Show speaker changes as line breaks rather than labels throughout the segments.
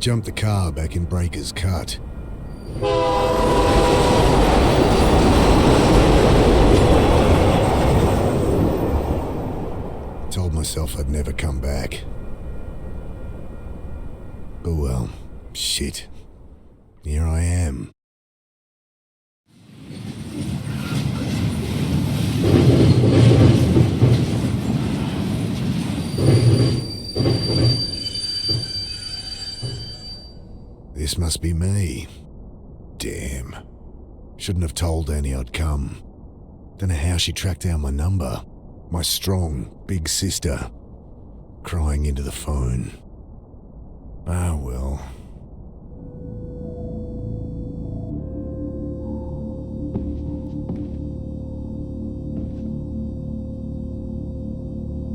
jumped the car back in Breaker's Cut. Told myself I'd never come back. Oh well, shit. Here I am. This must be me. Damn. Shouldn't have told Annie I'd come. Don't know how she tracked down my number. My strong, big sister. Crying into the phone. Ah, well.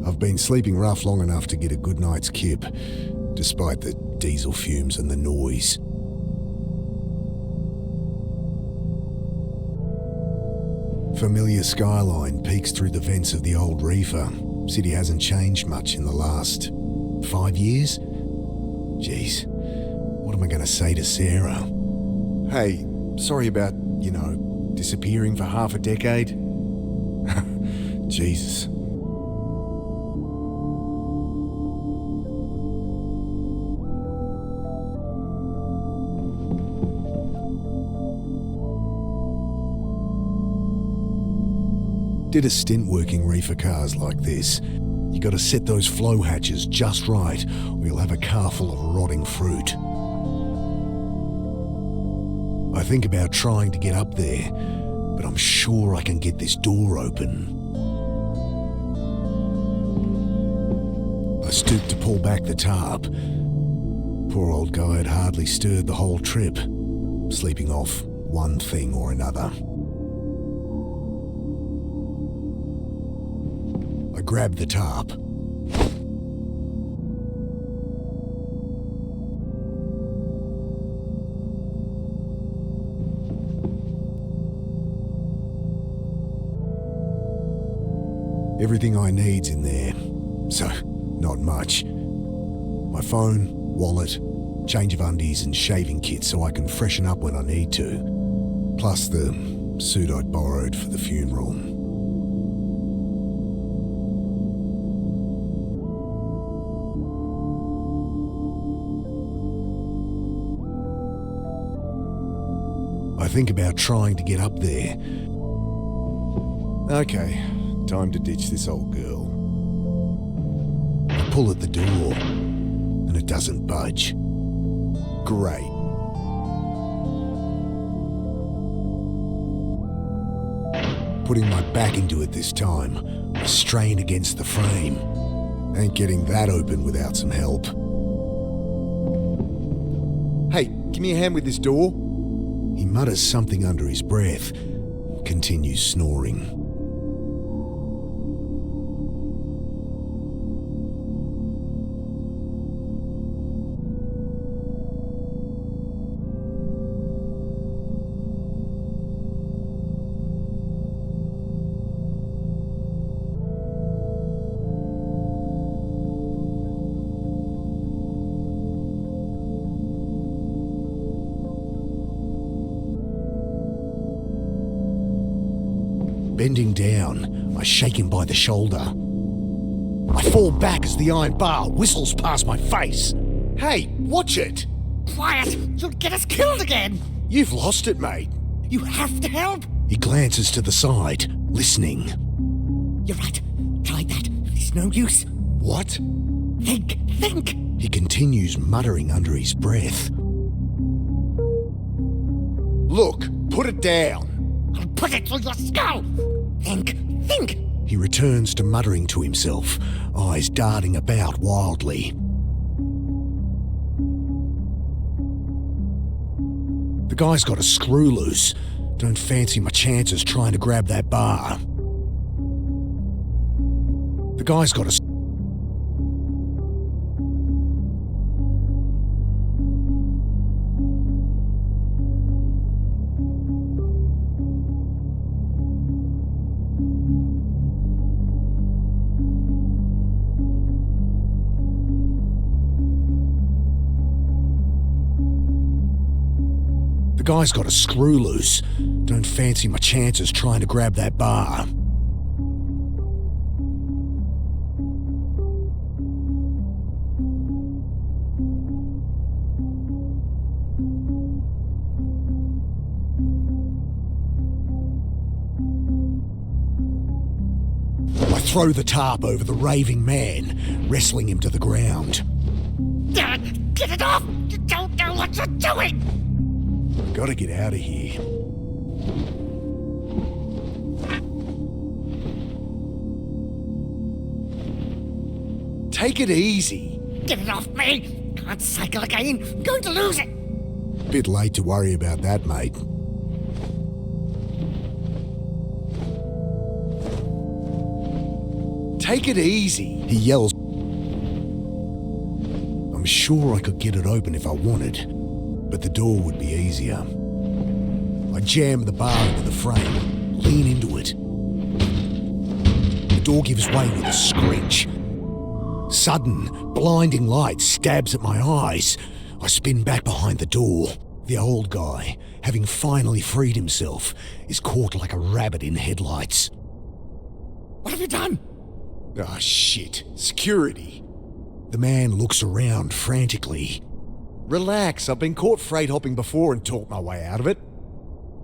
I've been sleeping rough long enough to get a good night's kip, despite the diesel fumes and the noise. Familiar skyline peeks through the vents of the old reefer. City hasn't changed much in the last 5 years? Jeez, what am I going to say to Sarah? Hey, sorry about, disappearing for half a decade. Jesus. Did a stint working reefer cars like this. You gotta set those flow hatches just right, or you'll have a car full of rotting fruit. I think about trying to get up there, but I'm sure I can get this door open. I stooped to pull back the tarp. Poor old guy had hardly stirred the whole trip, sleeping off one thing or another. I grabbed the tarp. Everything I need's in there, so not much. My phone, wallet, change of undies and shaving kit so I can freshen up when I need to. Plus the suit I'd borrowed for the funeral. I think about trying to get up there. Okay, time to ditch this old girl. I pull at the door, and it doesn't budge. Great. Putting my back into it this time, I strain against the frame. Ain't getting that open without some help. Hey, give me a hand with this door. He mutters something under his breath, continues snoring. Bending down, I shake him by the shoulder. I fall back as the iron bar whistles past my face. Hey, watch it!
Quiet! You'll get us killed again!
You've lost it, mate.
You have to help!
He glances to the side, listening.
You're right. Tried that. It's no use.
What?
Think!
He continues muttering under his breath. Look, put it down.
I'll put it through your skull! Think!
He returns to muttering to himself, eyes darting about wildly. The guy's got a screw loose. Don't fancy my chances trying to grab that bar. The guy's got a... The guy's got a screw loose. Don't fancy my chances trying to grab that bar. I throw the tarp over the raving man, wrestling him to the ground.
Get it off! You don't know what you're doing!
Gotta get out of here. Take it easy.
Get it off me! Can't cycle again! I'm going to lose it!
Bit late to worry about that, mate. Take it easy, he yells. I'm sure I could get it open if I wanted, but the door would be easier. I jam the bar into the frame, lean into it. The door gives way with a screech. Sudden, blinding light stabs at my eyes. I spin back behind the door. The old guy, having finally freed himself, is caught like a rabbit in headlights.
What have you done?
Ah, shit. Security. The man looks around frantically. Relax, I've been caught freight hopping before and talked my way out of it.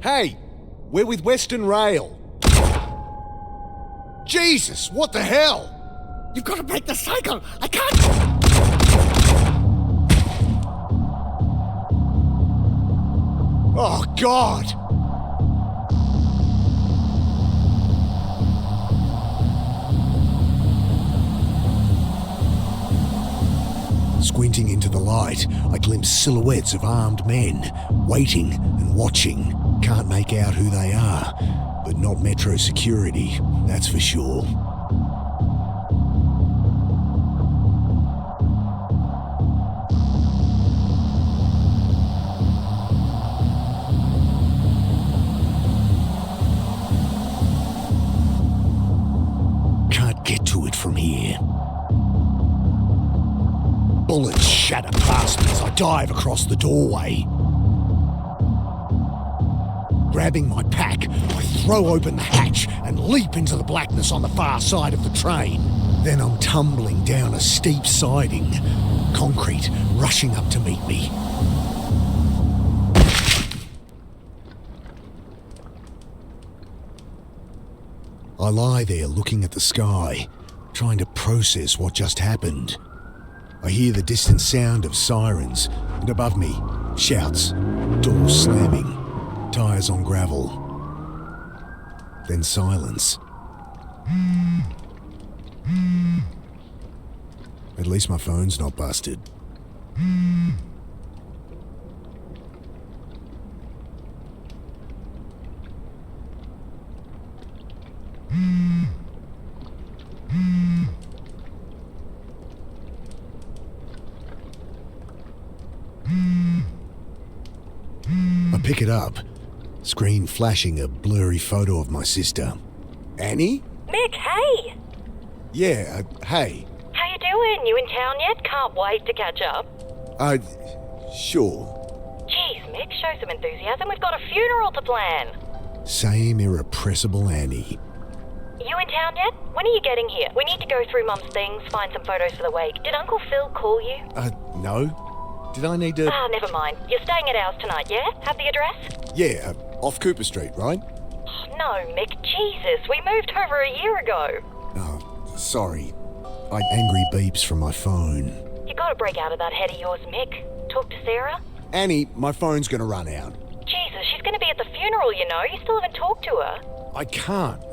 Hey, we're with Western Rail. Jesus, what the hell?
You've got to break the cycle! I can't!
Oh, God! Squinting into the light, I glimpse silhouettes of armed men, waiting and watching. Can't make out who they are, but not Metro security, that's for sure. Can't get to it from here. Bullets shatter past me as I dive across the doorway. Grabbing my pack, I throw open the hatch and leap into the blackness on the far side of the train. Then I'm tumbling down a steep siding, concrete rushing up to meet me. I lie there looking at the sky, trying to process what just happened. I hear the distant sound of sirens, and above me, shouts, doors slamming, tires on gravel. Then silence. At least my phone's not busted. I pick it up, screen flashing a blurry photo of my sister. Annie?
Mick, hey!
Yeah, hey.
How you doing? You in town yet? Can't wait to catch up.
Sure.
Jeez, Mick, show some enthusiasm. We've got a funeral to plan.
Same irrepressible Annie.
You in town yet? When are you getting here? We need to go through Mum's things, find some photos for the wake. Did Uncle Phil call you?
No. Did I need to...
Never mind. You're staying at ours tonight, yeah? Have the address?
Yeah, off Cooper Street, right?
Oh, no, Mick, Jesus. We moved over a year ago.
Oh, sorry. Angry beeps from my phone.
You gotta break out of that head of yours, Mick. Talk to Sarah?
Annie, my phone's gonna run out.
Jesus, she's gonna be at the funeral, you know. You still haven't talked to her.
I can't.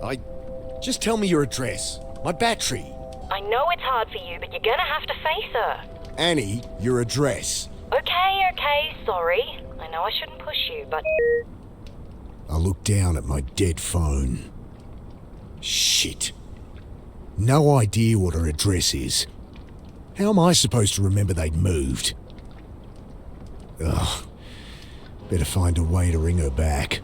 Just tell me your address. My battery.
I know it's hard for you, but you're gonna have to face her.
Annie, your address.
Okay, sorry. I know I shouldn't push you, but...
I look down at my dead phone. Shit. No idea what her address is. How am I supposed to remember they'd moved? Ugh. Better find a way to ring her back.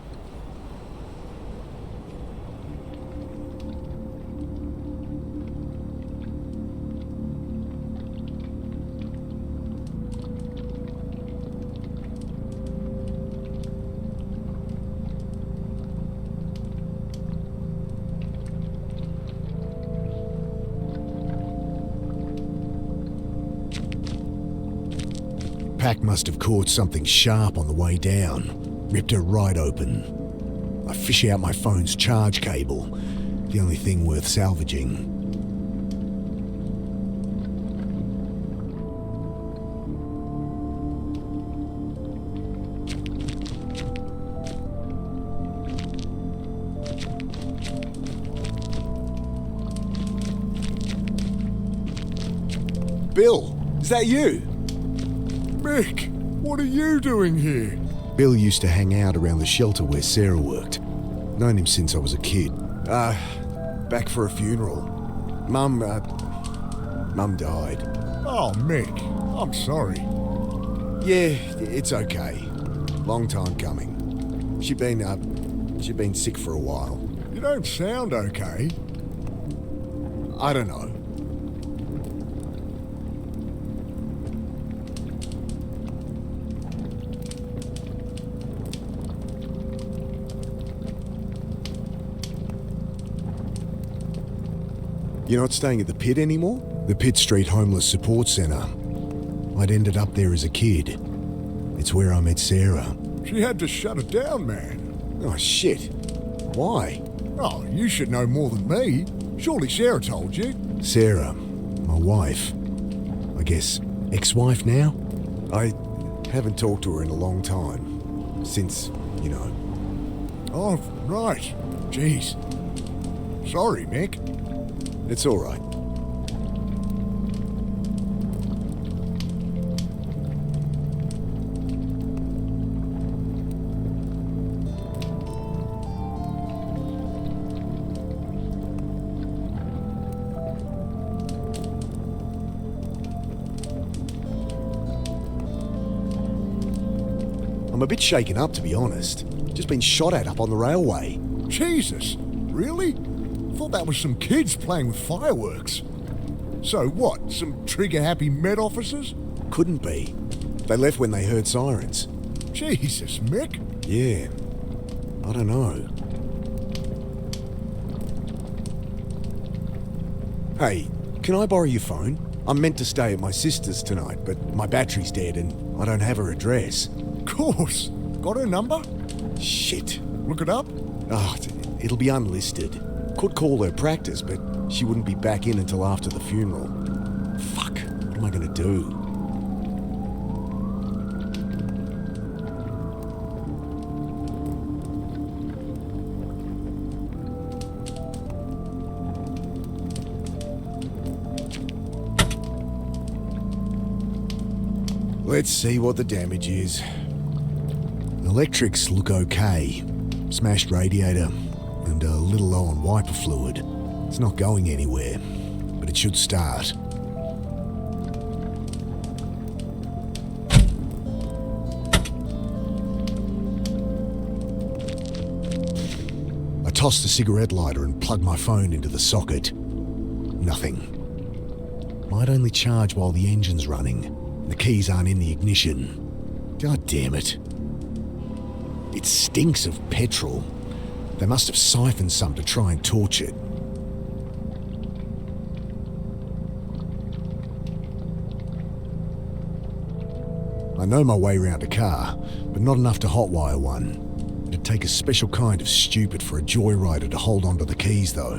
impact must have caught something sharp on the way down. Ripped her right open. I fish out my phone's charge cable, the only thing worth salvaging. Bill, is that you?
Mick, what are you doing here?
Bill used to hang out around the shelter where Sarah worked. Known him since I was a kid. Back for a funeral. Mum died.
Oh, Mick, I'm sorry.
Yeah, it's okay. Long time coming. She'd been sick for a while.
You don't sound okay.
I don't know. You're not staying at the pit anymore? The Pitt Street Homeless Support Centre. I'd ended up there as a kid. It's where I met Sarah.
She had to shut it down, man.
Oh, shit. Why?
Oh, you should know more than me. Surely Sarah told you.
Sarah, my wife. I guess ex-wife now? I haven't talked to her in a long time. Since, you know.
Oh, right. Jeez. Sorry, Mick.
It's all right. I'm a bit shaken up, to be honest. Just been shot at up on the railway.
Jesus, really? Thought that was some kids playing with fireworks. So what, some trigger-happy Met officers?
Couldn't be. They left when they heard sirens.
Jesus, Mick.
Yeah. I don't know. Hey, can I borrow your phone? I'm meant to stay at my sister's tonight, but my battery's dead and I don't have her address.
Of course. Got her number?
Shit.
Look it up?
Oh, it'll be unlisted. Could call her practice, but she wouldn't be back in until after the funeral. Fuck, what am I gonna do? Let's see what the damage is. Electrics look okay. Smashed radiator and a little low on wiper fluid. It's not going anywhere, but it should start. I tossed the cigarette lighter and plugged my phone into the socket. Nothing. Might only charge while the engine's running. The keys aren't in the ignition. God damn it. It stinks of petrol. They must have siphoned some to try and torch it. I know my way around a car, but not enough to hotwire one. It'd take a special kind of stupid for a joyrider to hold onto the keys, though.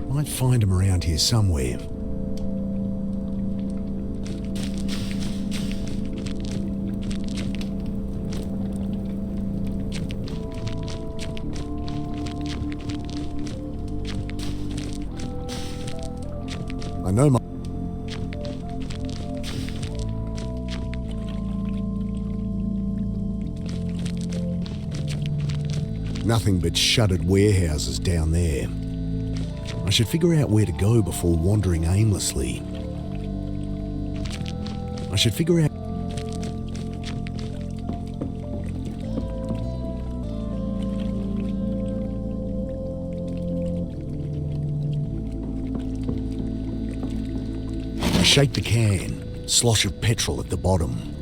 Might find them around here somewhere. I know my... Nothing but shuttered warehouses down there. I should figure out where to go before wandering aimlessly. I should figure out... I shake the can, slosh of petrol at the bottom.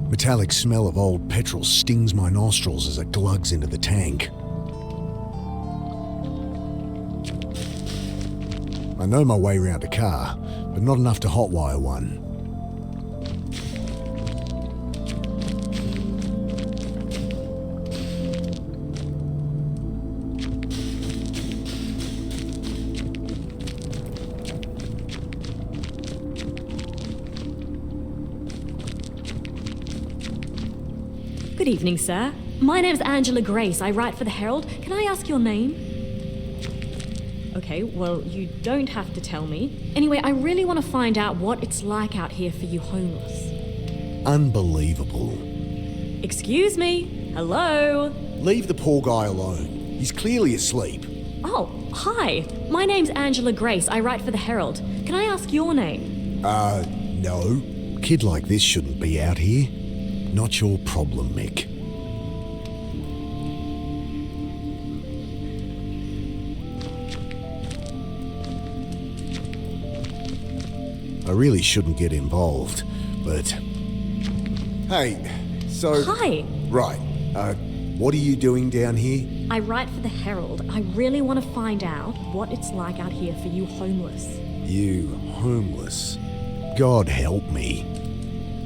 Metallic smell of old petrol stings my nostrils as it glugs into the tank. I know my way around a car, but not enough to hotwire one.
Good evening, sir. My name's Angela Grace. I write for the Herald. Can I ask your name? Okay, well, you don't have to tell me. Anyway, I really want to find out what it's like out here for you homeless.
Unbelievable.
Excuse me? Hello?
Leave the poor guy alone. He's clearly asleep.
Oh, hi. My name's Angela Grace. I write for the Herald. Can I ask your name?
No. Kid like this shouldn't be out here. Not your problem, Mick. I really shouldn't get involved, but... Hey, so...
Hi.
Right, what are you doing down here?
I write for the Herald. I really want to find out what it's like out here for you homeless.
You homeless? God help me.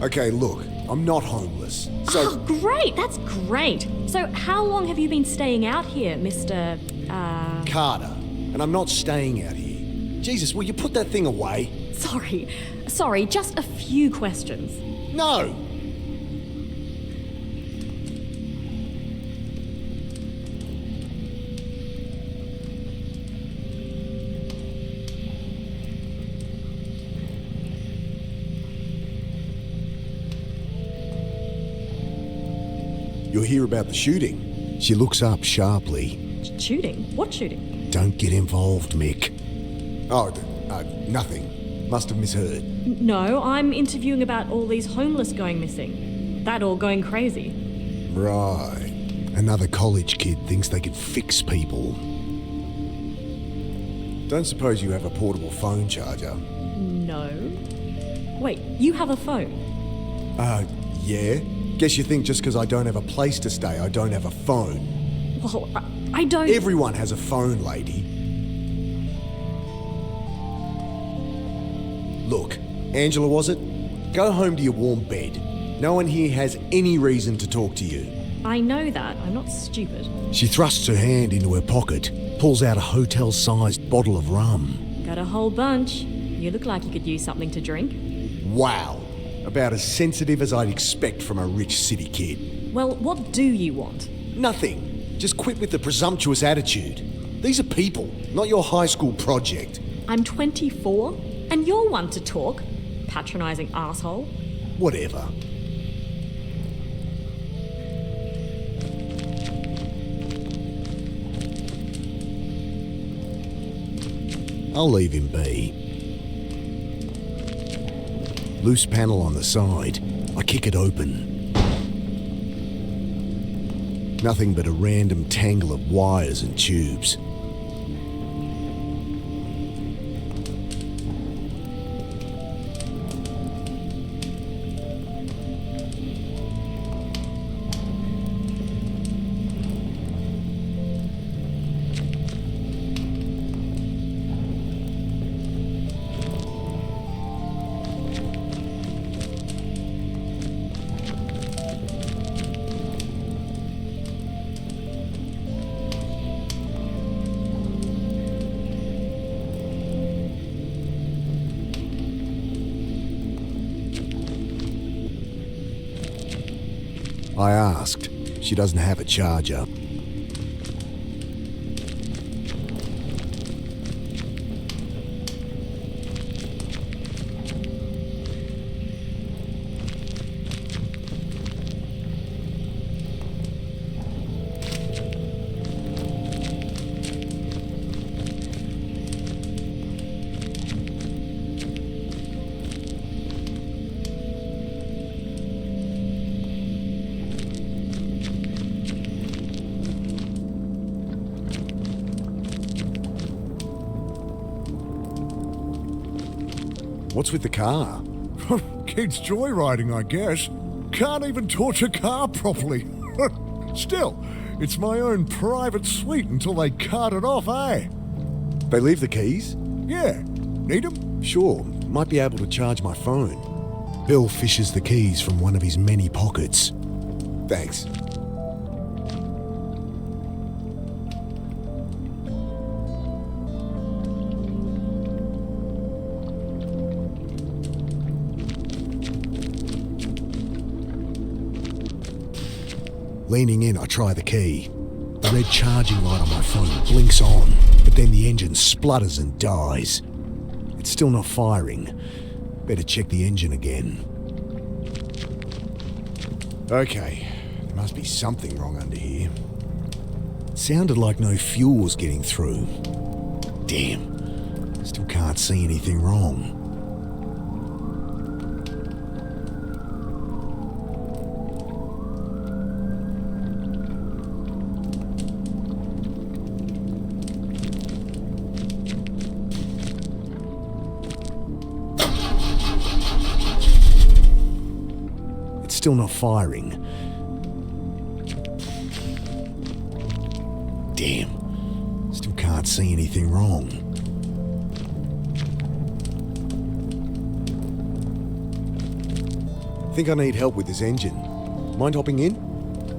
Okay, look, I'm not homeless, so...
Oh, great! That's great! So how long have you been staying out here, Mr...
Carter, and I'm not staying out here. Jesus, will you put that thing away?
Sorry, just a few questions.
No! You'll hear about the shooting. She looks up sharply.
Shooting? What shooting?
Don't get involved, Mick. Oh, nothing. Must have misheard.
No, I'm interviewing about all these homeless going missing. That or going crazy.
Right. Another college kid thinks they can fix people. Don't suppose you have a portable phone charger?
No. Wait, you have a phone?
Yeah. Guess you think just because I don't have a place to stay, I don't have a phone.
Well, I don't...
Everyone has a phone, lady. Look, Angela, was it? Go home to your warm bed. No one here has any reason to talk to you.
I know that. I'm not stupid.
She thrusts her hand into her pocket, pulls out a hotel-sized bottle of rum.
Got a whole bunch. You look like you could use something to drink.
Wow. About as sensitive as I'd expect from a rich city kid.
Well, what do you want?
Nothing. Just quit with the presumptuous attitude. These are people, not your high school project.
I'm 24, and you're one to talk. Patronising asshole.
Whatever. I'll leave him be. Loose panel on the side. I kick it open. Nothing but a random tangle of wires and tubes. I asked. She doesn't have a charger. What's with the car?
Kids joyriding, I guess. Can't even torch a car properly. Still, it's my own private suite until they cart it off, eh?
They leave the keys?
Yeah. Need 'em?
Sure, might be able to charge my phone. Bill fishes the keys from one of his many pockets. Thanks. Leaning in, I try the key. The red charging light on my phone blinks on, but then the engine splutters and dies. It's still not firing. Better check the engine again. Okay, there must be something wrong under here. Sounded like no fuel was getting through. Damn, still can't see anything wrong. Still not firing. Damn, still can't see anything wrong. Think I need help with this engine. Mind hopping in?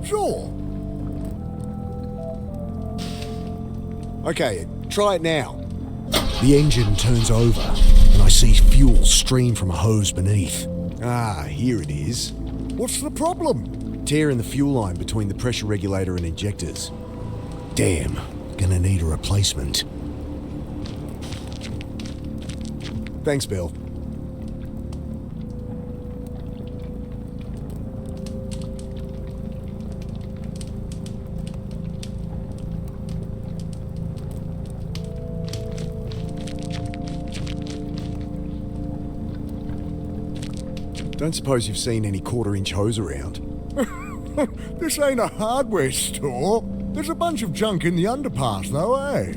Sure.
Okay, try it now. The engine turns over, and I see fuel stream from a hose beneath. Ah, here it is.
What's the problem?
Tear in the fuel line between the pressure regulator and injectors. Damn, gonna need a replacement. Thanks, Bill. Don't suppose you've seen any quarter-inch hose around?
This ain't a hardware store. There's a bunch of junk in the underpass, though, eh?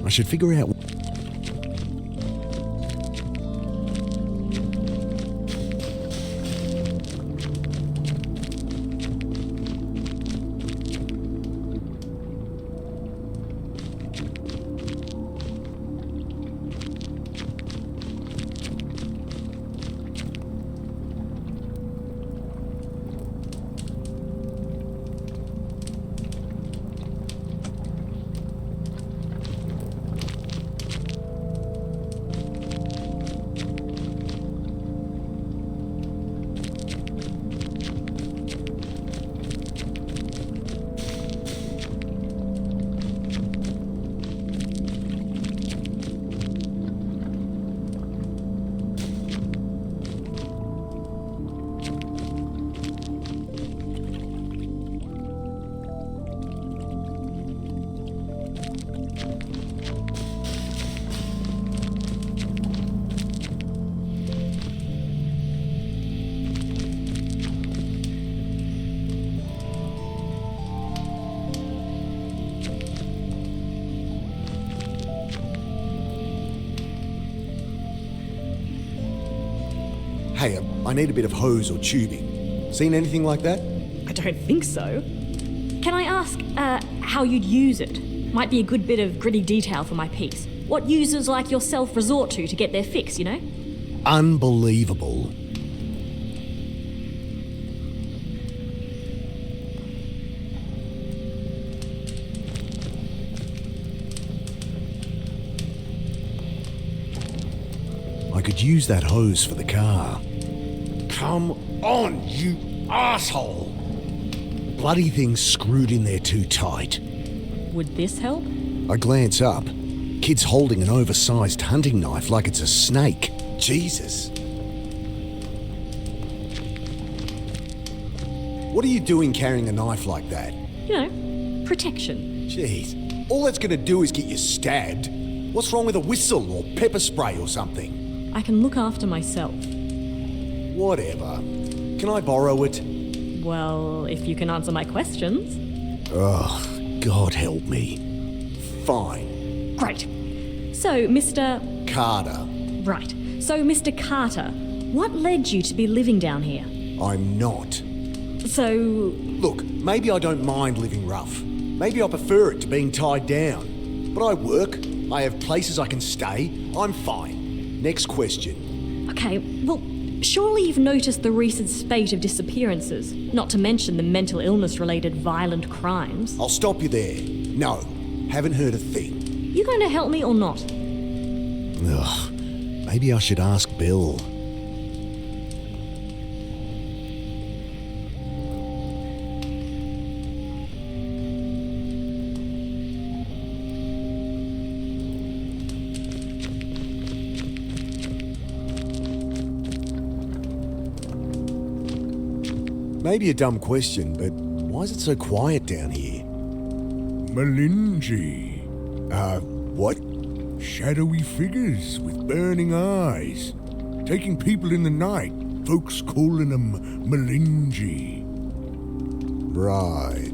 I should figure out... Hey, I need a bit of hose or tubing. Seen anything like that?
I don't think so. Can I ask, how you'd use it? Might be a good bit of gritty detail for my piece. What users like yourself resort to get their fix, you know?
Unbelievable. I could use that hose for the car. Come on, you asshole! Bloody thing's screwed in there too tight.
Would this help?
I glance up. Kid's holding an oversized hunting knife like it's a snake. Jesus. What are you doing carrying a knife like that?
You know, protection.
Jeez, all that's gonna do is get you stabbed. What's wrong with a whistle or pepper spray or something?
I can look after myself.
Whatever. Can I borrow it?
Well, if you can answer my questions.
Oh, God help me. Fine.
Great. So, Mr.
Carter.
Right. So, Mr. Carter, what led you to be living down here?
I'm not.
So,
Look, maybe I don't mind living rough. Maybe I prefer it to being tied down. But I work, I have places I can stay, I'm fine. Next question.
okay, well, surely you've noticed the recent spate of disappearances, not to mention the mental illness-related violent crimes.
I'll stop you there. No, haven't heard a thing.
You going to help me or not?
Ugh, maybe I should ask Bill. Maybe a dumb question, but why is it so quiet down here?
Malinji.
What?
Shadowy figures with burning eyes. Taking people in the night. Folks calling them Malinji.
Right.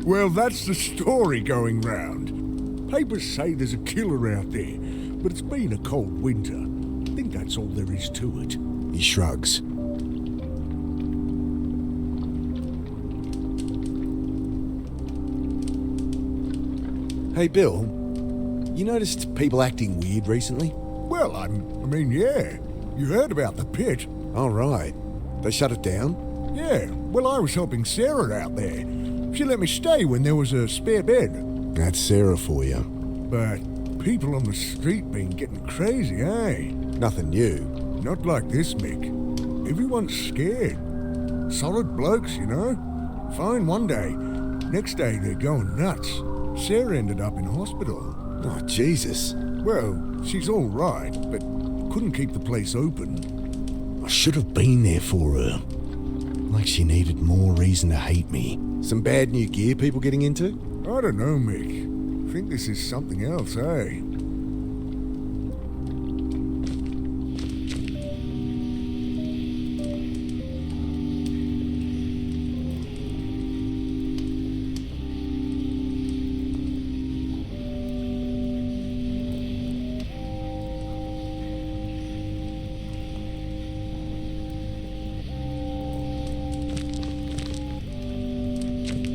Well, that's the story going round. Papers say there's a killer out there, but it's been a cold winter. I think that's all there is to it.
He shrugs. Hey, Bill, you noticed people acting weird recently?
Well, I mean, yeah. You heard about the pit.
All right. They shut it down?
Yeah, well, I was helping Sarah out there. She let me stay when there was a spare bed.
That's Sarah for you.
But people on the street been getting crazy, eh?
Nothing new.
Not like this, Mick. Everyone's scared. Solid blokes, you know? Fine one day. Next day, they're going nuts. Sarah ended up in hospital.
Oh, Jesus.
Well, she's all right, but couldn't keep the place open.
I should have been there for her. Like she needed more reason to hate me. Some bad new gear people getting into?
I don't know, Mick. I think this is something else, eh?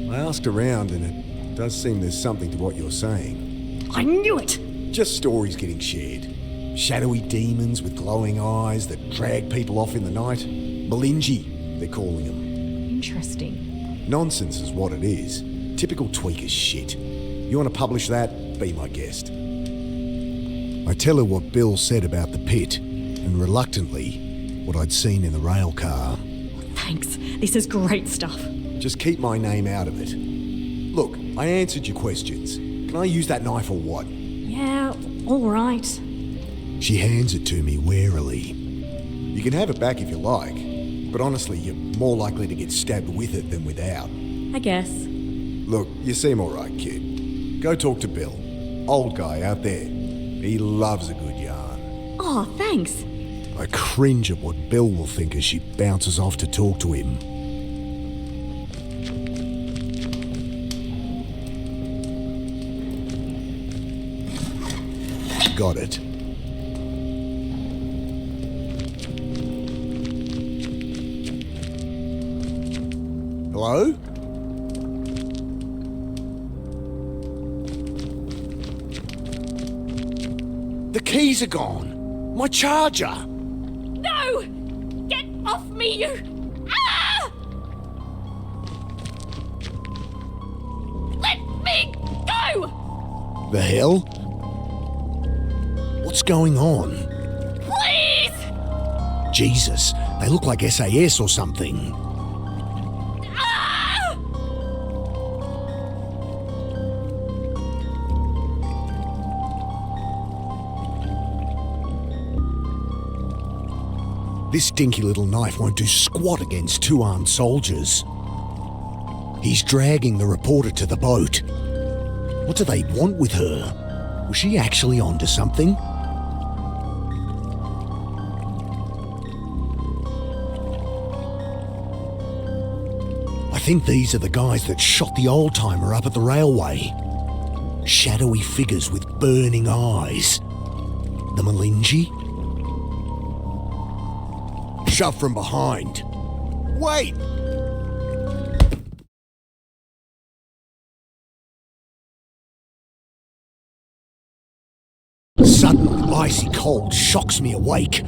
I asked around and it does seem there's something to what you're saying.
I knew it!
Just stories getting shared. Shadowy demons with glowing eyes that drag people off in the night. Malinji, they're calling them.
Interesting.
Nonsense is what it is. Typical tweaker shit. You want to publish that? Be my guest. I tell her what Bill said about the pit, and reluctantly, what I'd seen in the rail car.
Thanks. This is great stuff.
Just keep my name out of it. Look, I answered your questions. Can I use that knife or what?
Yeah, all right.
She hands it to me warily. You can have it back if you like, but honestly, you're more likely to get stabbed with it than without.
I guess.
Look, you seem alright, kid. Go talk to Bill. Old guy out there. He loves a good yarn.
Oh, thanks.
I cringe at what Bill will think as she bounces off to talk to him. Got it. Hello? The keys are gone. My charger.
No! Get off me, you! Ah! Let me go!
The hell? What's going on?
Please!
Jesus, they look like SAS or something.
Ah!
This dinky little knife won't do squat against two armed soldiers. He's dragging the reporter to the boat. What do they want with her? Was she actually onto something? I think these are the guys that shot the old-timer up at the railway. Shadowy figures with burning eyes. The Malinji? Shove from behind. Wait! Sudden icy cold shocks me awake.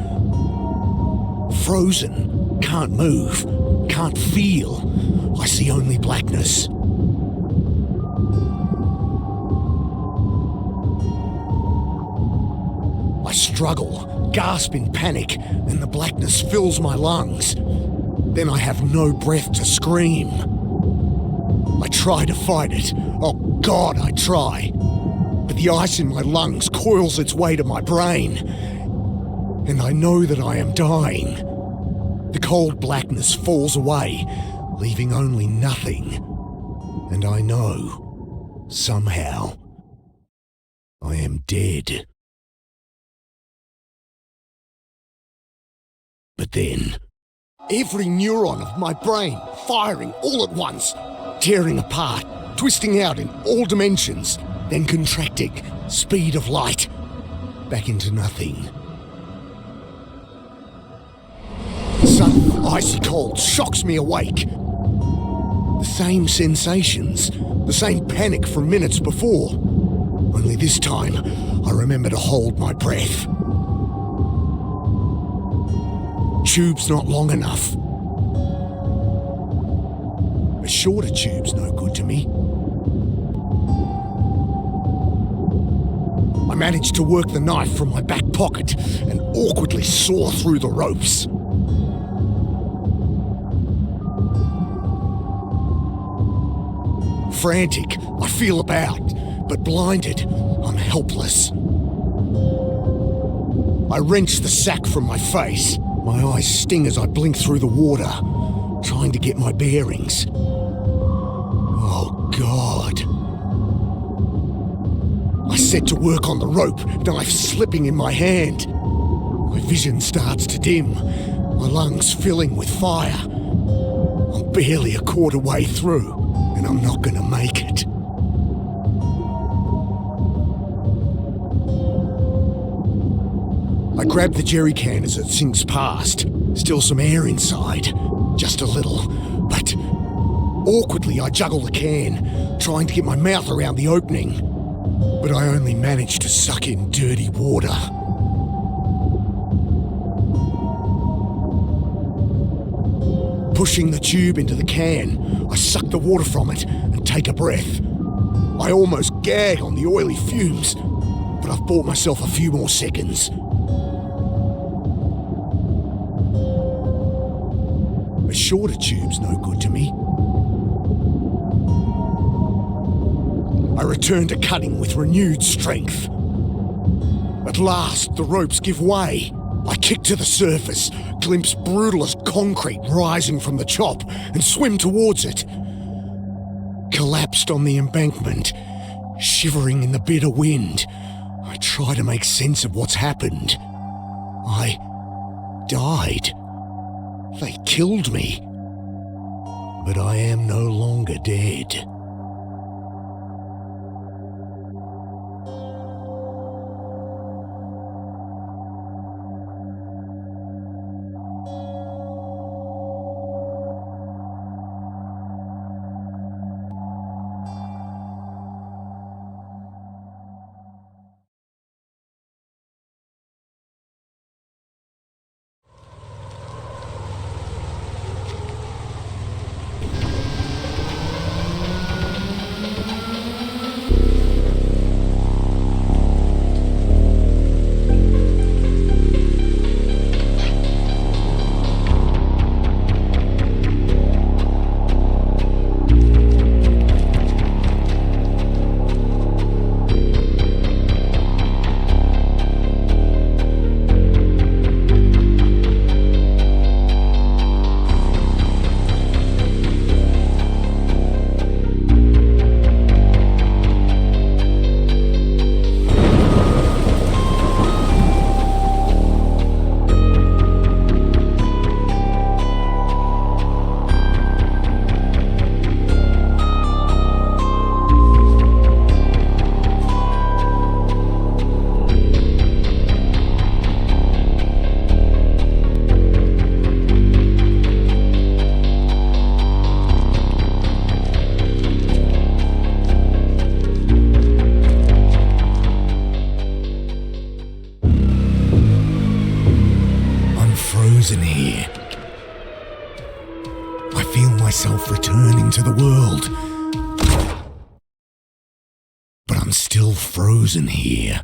Frozen, can't move, can't feel. I see only blackness. I struggle, gasp in panic, and the blackness fills my lungs. Then I have no breath to scream. I try to fight it. Oh God, I try. But the ice in my lungs coils its way to my brain. And I know that I am dying. The cold blackness falls away, leaving only nothing. And I know, somehow, I am dead. But then, every neuron of my brain firing all at once, tearing apart, twisting out in all dimensions, then contracting, speed of light, back into nothing. Sudden icy cold shocks me awake. The same sensations, the same panic from minutes before. Only this time, I remember to hold my breath. Tube's not long enough. A shorter tube's no good to me. I managed to work the knife from my back pocket and awkwardly saw through the ropes. Frantic, I feel about, but blinded, I'm helpless. I wrench the sack from my face. My eyes sting as I blink through the water, trying to get my bearings. Oh, God. I set to work on the rope, knife slipping in my hand. My vision starts to dim, my lungs filling with fire. I'm barely a quarter way through, and I'm not gonna make it. I grab the jerry can as it sinks past. Still some air inside. Just a little. But awkwardly I juggle the can, trying to get my mouth around the opening. But I only manage to suck in dirty water. Pushing the tube into the can, I suck the water from it and take a breath. I almost gag on the oily fumes, but I've bought myself a few more seconds. A shorter tube's no good to me. I return to cutting with renewed strength. At last, the ropes give way. I kick to the surface, glimpse brutal as concrete rising from the chop, and swim towards it. Collapsed on the embankment, shivering in the bitter wind, I try to make sense of what's happened. I died. They killed me. But I am no longer dead. frozen here. I feel myself returning to the world. But I'm still frozen here.